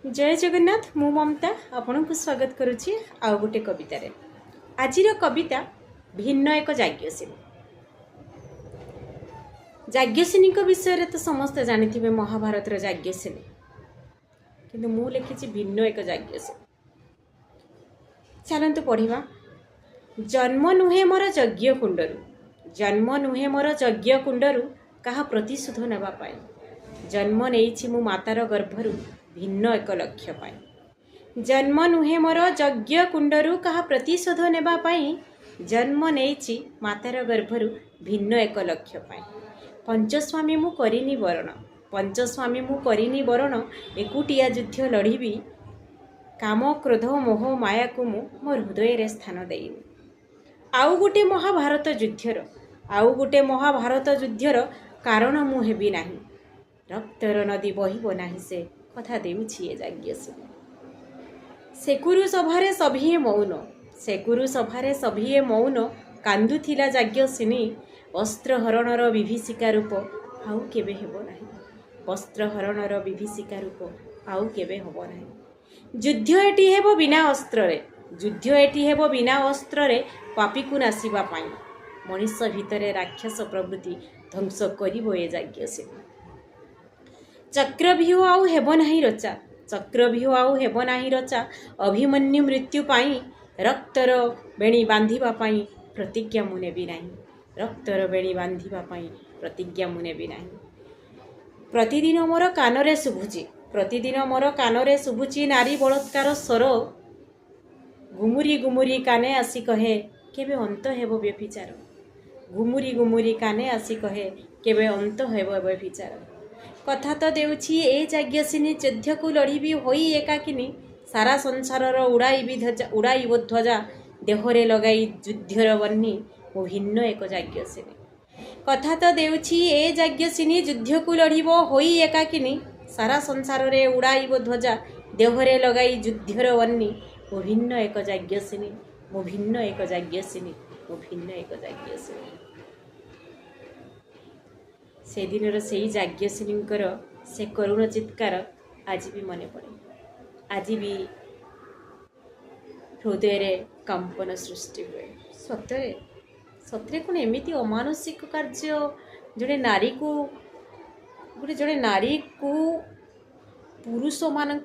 जय जगन्नाथ मु ममता आपण को स्वागत करुच्ची आउ गोटे कवितार। आज कविता भिन्न एक याज्ञसेनी। याज्ञसेनी विषय तो समस्ते जानी महाभारत याज्ञसेनी, किंतु मु लिखी भिन्न एक याज्ञसेनी। चलतु पढ़ा। जन्म नुहे मोर यज्ञ कुंडरू, जन्म नुहे मोर यज्ञ कुंडरू कहा प्रतिशोध नेबापाई। जन्म नहीं मु मातार गर्भरू भिन्न एक लक्ष्य पाई। जन्म नुहे मोर यज्ञ कुंडरू कहा प्रतिशोध नेबापाई। जन्म नहीं मातार गर्भरू भिन्न एक लक्ष्य पाई। पंचस्वामी मु करिनी बरण, पंचस्वामी मु करिनी बरण। एकुटिया युद्ध लड़ीबी, काम क्रोध मोह माया को मु मोर हृदय रे स्थान देइनी। आउ गोटे महाभारत युद्धर, आउ गोटे महाभारत युद्धर कारण मु हेबी नाही। रक्तर नदी बहिब नाही से कथा देउछि ए याज्ञसेनी। सेकुरु सभारे सभिए मौन, सेकुरु सभारे सभिए मौन। कांदुथिला याज्ञसेनी। वस्त्रहरणर विभीषिका रूप आउ केबे हेबो नाही। वस्त्रहरणर विभीषिका रूप आउ केबे हेबो नाही। युद्ध एटी हेबो बिना अस्त्र रे, युद्ध एटी हेबो बिना अस्त्र रे। पापी को नासिबा पाई मनीष भितरे राक्षस प्रवृत्ति ध्वंस करिबो ए याज्ञसेनी। चक्रव्यूह आउ हेबो नाही रचा, चक्रव्यूह आउ हेबो नाही रचा। अभिमन्यु मृत्यु पाई रक्तर बेणी बांधिबा पाई प्रतिज्ञा मु नेबी नाही। रक्तर बेणी बांधिबा पाई प्रतिज्ञा मु नेबी नाही। प्रतिदिन मोर कानरे शुभुची, प्रतिदिन मोर कानरे शुभुची नारी बलात्कार स्वर। घुमुरी घुमुरी काने आसी कहे केबे अंत हेबो व्यभिचार। घुमुरी घुमुरी काने आसी कहे केबे अंत हेबो व्यभिचार। कथा तो देउछि ए याज्ञसेनी युद्ध को लड़ीबी होई एकाकिनी। सारा संसारर उड़ाइब ध्वजा देहरे लगाई युद्धर बन्नी मो भिन्न एक याज्ञसेनी। कथा तो देउछि ए याज्ञसेनी युद्ध को लड़ीब होई एकाकिनी। सारा संसार रे उड़ाइब ध्वजा देहरे लगाई युद्धर बन्नी मो भिन्न एक याज्ञसेनी, मो भिन्न एक याज्ञसेनी, मो भिन्न एक याज्ञसेनी। से दिन से याज्ञसेनींकर से करुण चित्कार आज भी मन पड़े, आज भी हृदय रे कंपन सृष्टि हुए। सतरे सतरे कौन एमती अमानुषिक कार्य जड़े नारी को, गोटे जड़े नारी को पुरुष मान